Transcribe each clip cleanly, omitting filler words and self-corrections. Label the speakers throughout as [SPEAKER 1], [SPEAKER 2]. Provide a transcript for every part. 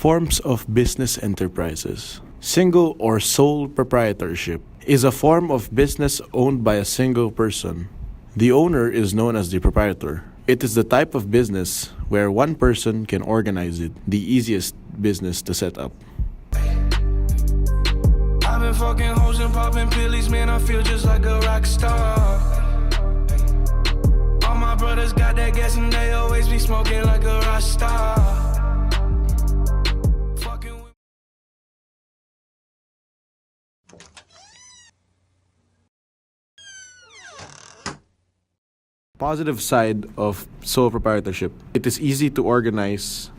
[SPEAKER 1] Forms of business enterprises. Single or sole proprietorship is a form of business owned by a single person. The owner is known as the proprietor. It is the type of business where one person can organize it, the easiest business to set up.
[SPEAKER 2] I've been fucking hoes and popping pillies, man, I feel just like a rock star. All my brothers got that gas and they always be smoking like a rock star.
[SPEAKER 1] Positive side of sole proprietorship. It is easy to organize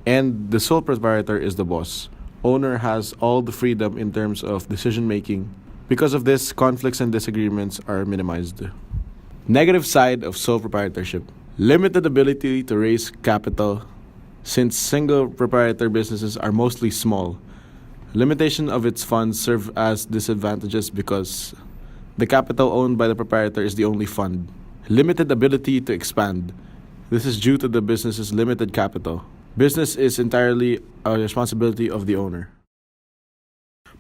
[SPEAKER 1] and the sole proprietor is the boss. Owner has all the freedom in terms of decision making. Because of this, conflicts and disagreements are minimized. Negative side of sole proprietorship. Limited ability to raise capital since single proprietor businesses are mostly small. Limitation of its funds serve as disadvantages because the capital owned by the proprietor is the only fund. Limited ability to expand. This is due to the business's limited capital. Business is entirely a responsibility of the owner.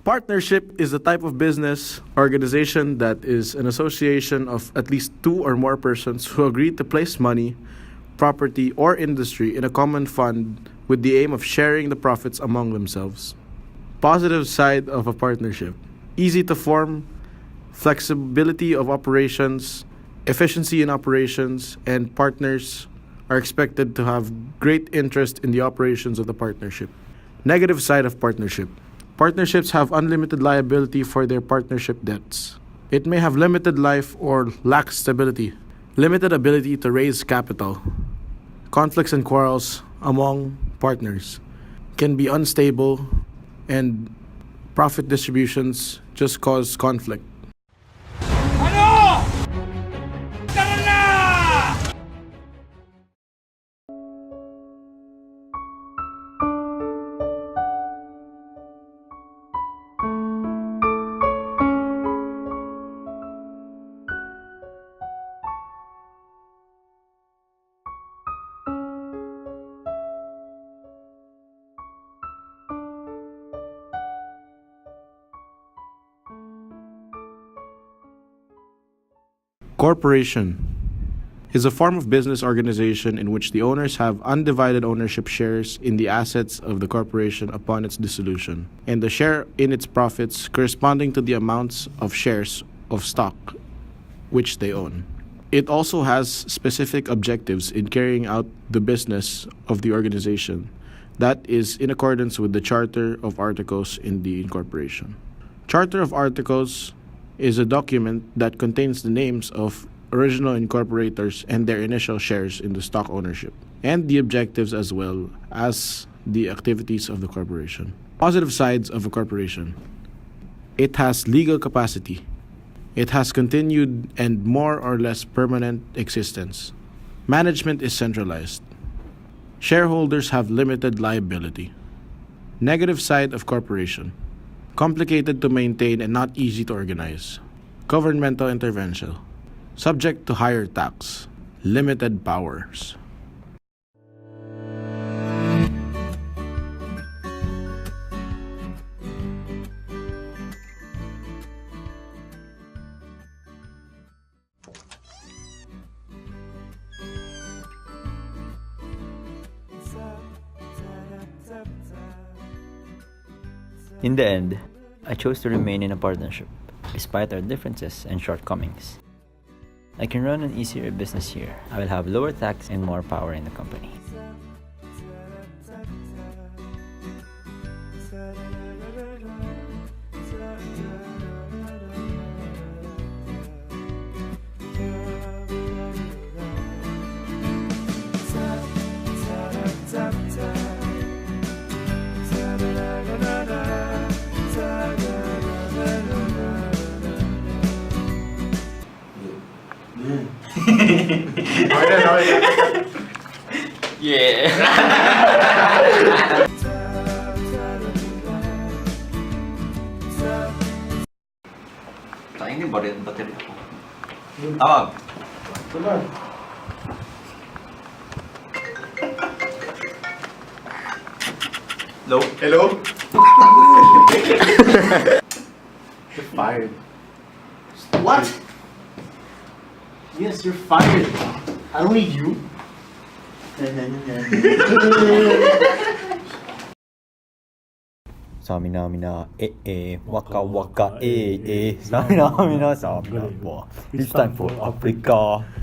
[SPEAKER 1] Partnership is a type of business organization that is an association of at least two or more persons who agree to place money, property, or industry in a common fund with the aim of sharing the profits among themselves. Positive side of a partnership. Easy to form, flexibility of operations, efficiency in operations, and partners are expected to have great interest in the operations of the partnership. Negative side of partnership. Partnerships have unlimited liability for their partnership debts. It may have limited life or lack stability, limited ability to raise capital. Conflicts and quarrels among partners can be unstable, and profit distributions just cause conflict. Corporation is a form of business organization in which the owners have undivided ownership shares in the assets of the corporation upon its dissolution, and the share in its profits corresponding to the amounts of shares of stock which they own. It also has specific objectives in carrying out the business of the organization that is in accordance with the Charter of Articles in the incorporation. Charter of Articles is a document that contains the names of original incorporators and their initial shares in the stock ownership, and the objectives as well as the activities of the corporation. Positive sides of a corporation. It has legal capacity. It has continued and more or less permanent existence. Management is centralized. Shareholders have limited liability. Negative side of corporation. Complicated to maintain and not easy to organize. Governmental intervention. Subject to higher tax. Limited powers.
[SPEAKER 3] In the end, I chose to remain in a partnership, despite our differences and shortcomings. I can run an easier business here. I will have lower tax and more power in the company.
[SPEAKER 4] Yeah. Tayang ini bateri ako. Tawag.
[SPEAKER 1] Tuloy.
[SPEAKER 4] Hello?
[SPEAKER 1] Hello? You're fired.
[SPEAKER 5] What? Yes, you're fired. I don't need you.
[SPEAKER 3] Samina mina waka waka Samina mina samina. It's time for Africa.